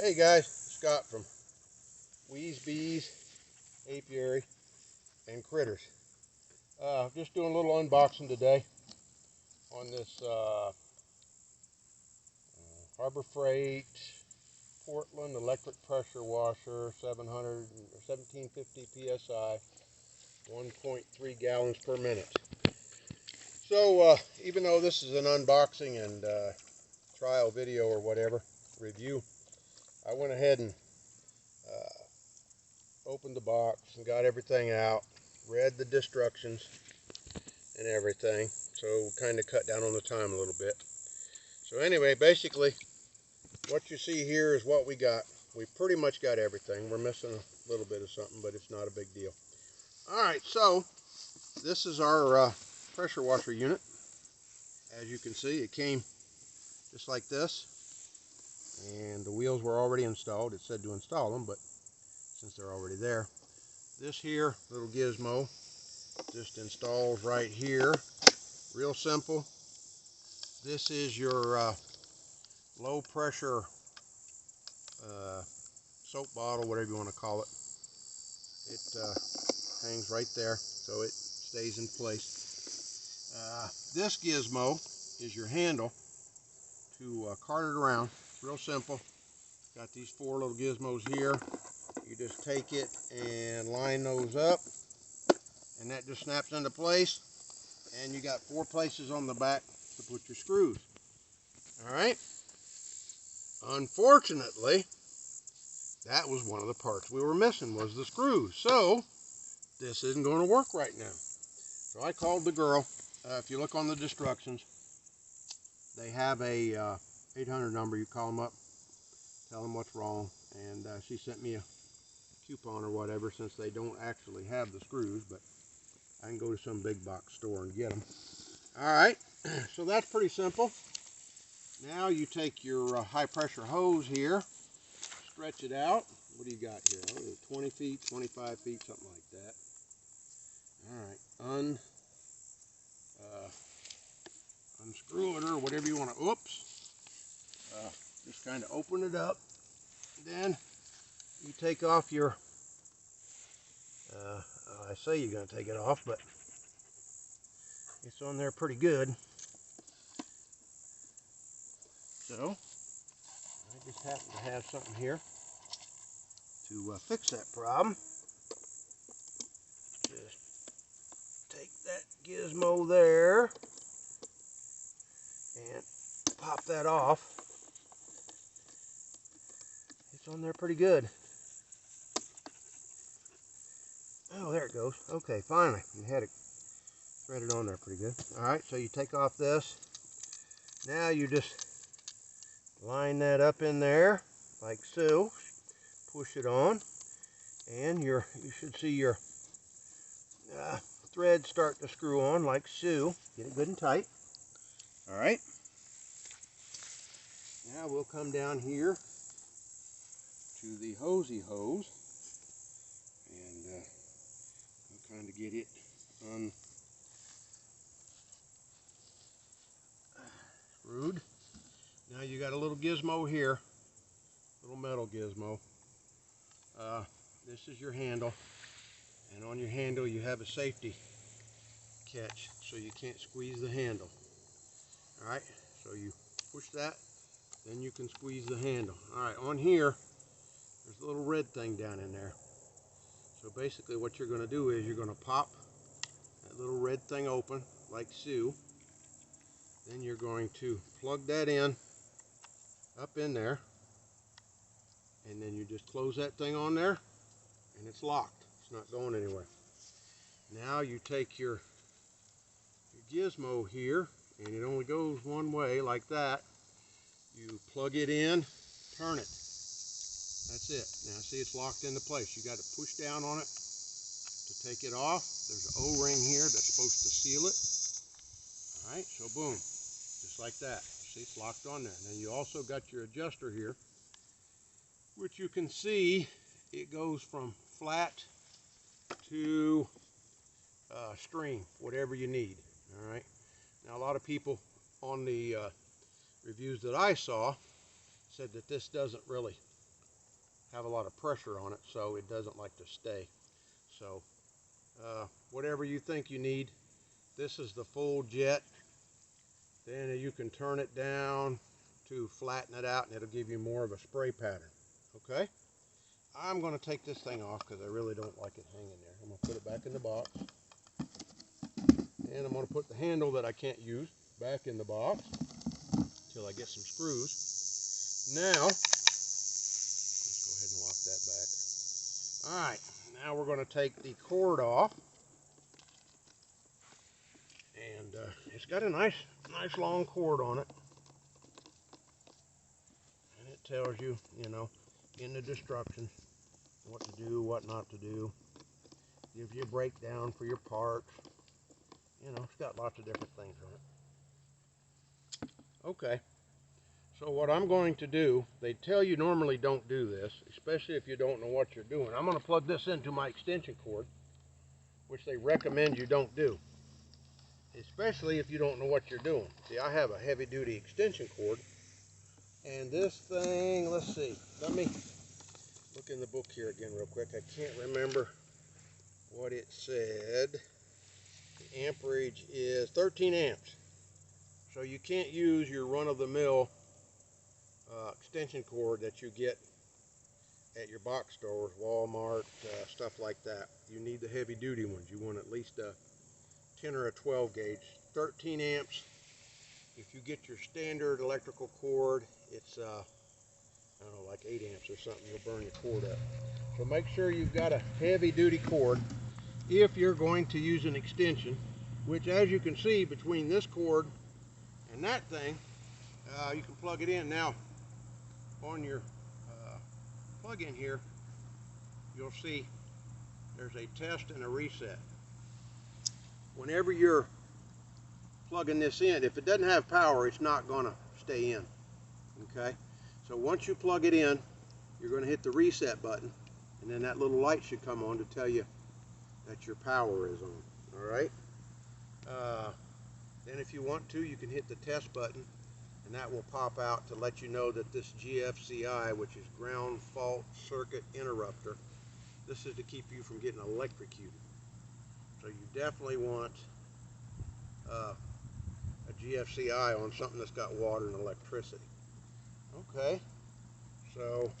Hey guys, Scott from Wees, Bees, Apiary, and Critters. Just doing a little unboxing today on this Harbor Freight Portland electric pressure washer, 700 or 1750 PSI, 1.3 gallons per minute. So even though this is an unboxing and trial video or whatever, review, I went ahead and opened the box and got everything out, read the instructions and everything, so kind of cut down on the time a little bit. So anyway, basically what you see here is what we got. We pretty much got everything. We're missing a little bit of something, but it's not a big deal. Alright, so this is our pressure washer unit. As you can see, it came just like this, and the wheels were already installed. It said to install them, but since they're already there, this here little gizmo just installs right here. Real simple. This is your low pressure soap bottle, whatever you want to call it. It hangs right there, so it stays in place. This gizmo is your handle to cart it around. Real simple. Got these four little gizmos here. You just take it and line those up, and that just snaps into place. And you got 4 places on the back to put your screws. All right. Unfortunately, that was one of the parts we were missing, was the screws. So this isn't going to work right now. So I called the girl. If you look on the instructions, they have a 800 number. You call them up, tell them what's wrong, and she sent me a coupon or whatever, since they don't actually have the screws, but I can go to some big box store and get them. All right, so that's pretty simple. Now you take your high pressure hose here, stretch it out. What do you got here? Oh, 20 feet, 25 feet, something like that. All right, unscrew it or whatever you want to. Oops. Just kind of open it up. Then you take off your, I say you're going to take it off, but it's on there pretty good. So I just happen to have something here to fix that problem. Just take that gizmo there and pop that off. It's on there pretty good. Oh, there it goes. Okay, finally. You had it threaded on there pretty good. Alright, so you take off this. Now you just line that up in there like so. Push it on, and you should see your thread start to screw on like so. Get it good and tight. Alright. Now we'll come down here to the hosey hose, and we'll kind of get it unscrewed. Now you got a little gizmo here, little metal gizmo. This is your handle, and on your handle you have a safety catch so you can't squeeze the handle. Alright, so you push that, then you can squeeze the handle. Alright, on here there's a little red thing down in there. So basically what you're going to do is you're going to pop that little red thing open like so. Then you're going to plug that in up in there, and then you just close that thing on there, and it's locked. It's not going anywhere. Now you take your gizmo here, and it only goes one way like that. You plug it in, turn it. That's it. Now see, it's locked into place. You got to push down on it to take it off. There's an O-ring here that's supposed to seal it. All right, so boom, just like that. See, it's locked on there. Then you also got your adjuster here, which you can see it goes from flat to stream, whatever you need. All right. Now a lot of people on the reviews that I saw said that this doesn't really have a lot of pressure on it, so it doesn't like to stay. So whatever you think you need, this is the full jet. Then you can turn it down to flatten it out, and it'll give you more of a spray pattern. Okay, I'm going to take this thing off because I really don't like it hanging there. I'm going to put it back in the box, and I'm going to put the handle that I can't use back in the box until I get some screws. Now, let's go ahead and lock that back. All right, now we're going to take the cord off, and it's got a nice long cord on it, and it tells you, you know, in the instructions what to do, what not to do. Gives you a breakdown for your parts. You know, it's got lots of different things on it. Okay, so what I'm going to do, they tell you normally don't do this, especially if you don't know what you're doing. I'm going to plug this into my extension cord, which they recommend you don't do, especially if you don't know what you're doing. See, I have a heavy-duty extension cord, and this thing, let's see, let me look in the book here again real quick. I can't remember what it said. The amperage is 13 amps. So you can't use your run-of-the-mill extension cord that you get at your box stores, Walmart, stuff like that. You need the heavy-duty ones. You want at least a 10 or a 12 gauge. 13 amps. If you get your standard electrical cord, it's I don't know, like 8 amps or something. You'll burn your cord up. So make sure you've got a heavy-duty cord if you're going to use an extension, which, as you can see, between this cord and that thing, you can plug it in. Now, on your plug-in here, you'll see there's a test and a reset. Whenever you're plugging this in, if it doesn't have power, it's not going to stay in. Okay? So once you plug it in, you're going to hit the reset button, and then that little light should come on to tell you that your power is on. All right? Then if you want to, you can hit the test button, and that will pop out to let you know that this GFCI, which is ground fault circuit interrupter, this is to keep you from getting electrocuted. So you definitely want a GFCI on something that's got water and electricity. Okay, so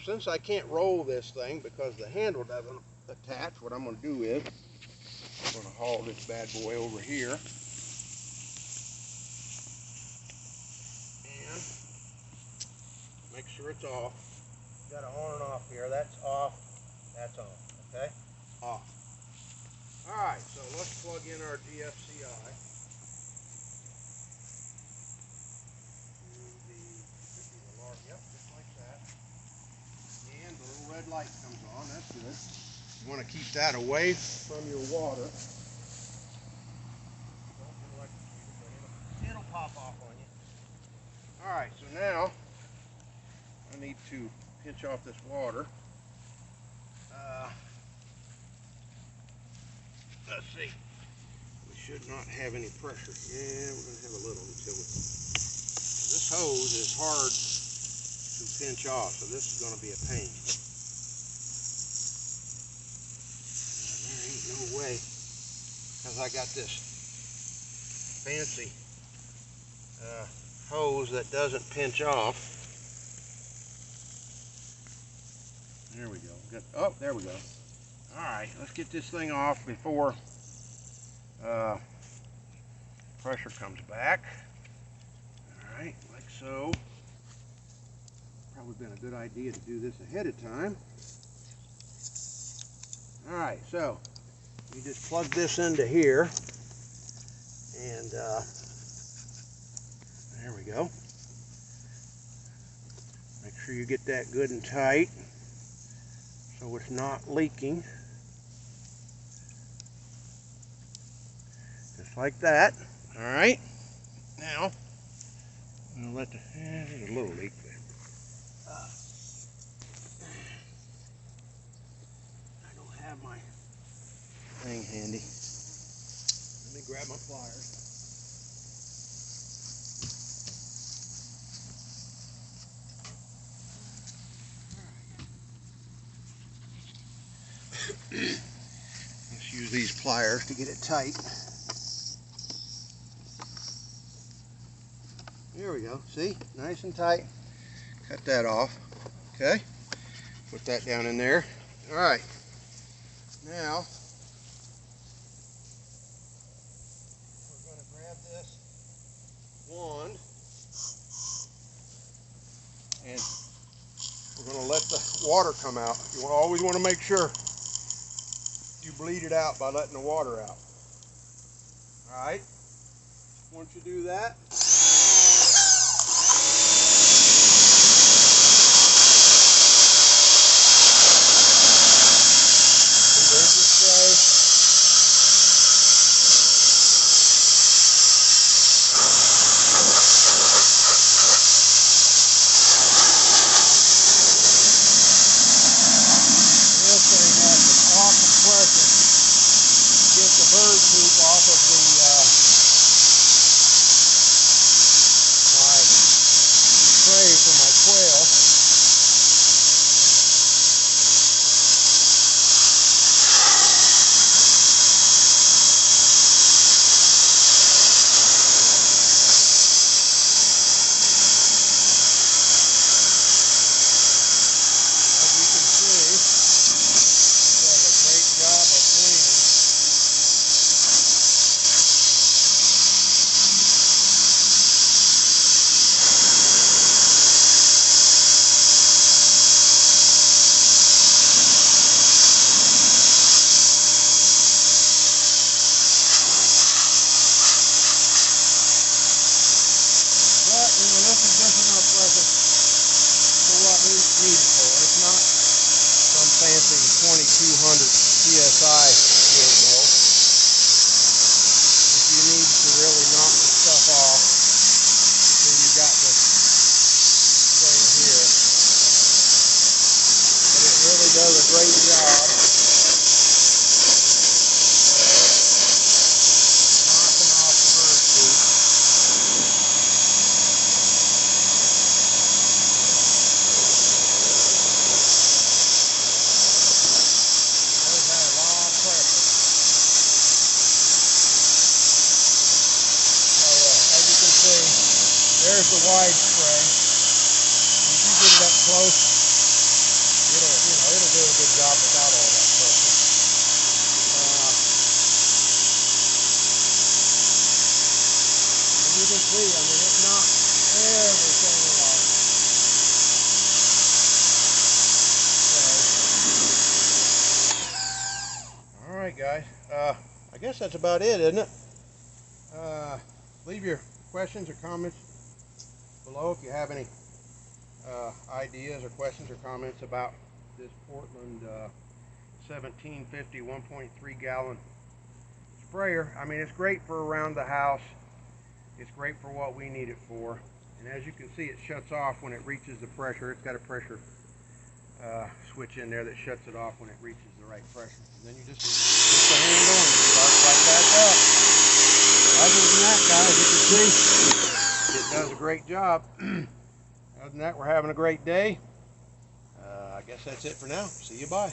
since I can't roll this thing because the handle doesn't attach, what I'm going to do is I'm going to haul this bad boy over here. And make sure it's off. Got an on and off here. That's off. That's on. Okay? Off. Alright, so let's plug in our GFCI. Yep, just like that. And the little red light comes on. That's good. You want to keep that away from your water. Don't get electrocuted, but it'll pop off on you. Alright, so now I need to pinch off this water. Let's see. We should not have any pressure. Yeah, we're going to have a little until we... This hose is hard to pinch off, so this is going to be a pain. There ain't no way, because I got this fancy hose that doesn't pinch off. There we go. Good. Oh, there we go. All right, let's get this thing off before pressure comes back. All right, like so. Probably been a good idea to do this ahead of time. All right, so you just plug this into here, and there we go. Make sure you get that good and tight so it's not leaking. Just like that. All right. Now, I'm going to let there's a little leak there. I don't have my thing handy. Let me grab my pliers. Let's use these pliers to get it tight. There we go. See? Nice and tight. Cut that off. Okay. Put that down in there. All right. Now, we're going to grab this wand and we're going to let the water come out. You always want to make sure you bleed it out by letting the water out. All right. Once you do that, get the bird poop off of the my spray for my quail. As you can see, it does a great job of cleaning. But, you know, this is just enough pressure for what we need it for. It's not some fancy 2200 PSI gizmo. If you need to really knock the stuff off, so you got this thing here. But it really does a great job knocking off the bird poop. There's the wide spray. If you get it up close, it'll do a good job without all that pressure. As you can see, I mean, it knocked everything off. So, all right, guys. I guess that's about it, isn't it? Leave your questions or comments below if you have any ideas or questions or comments about this Portland 1750 1.3 gallon sprayer. I mean, it's great for around the house. It's great for what we need it for. And as you can see, it shuts off when it reaches the pressure. It's got a pressure switch in there that shuts it off when it reaches the right pressure. And then you just put the handle and it starts right back up. Other than that, guys, you can see it does a great job. Other than that, we're having a great day. I guess that's it for now. See you, bye.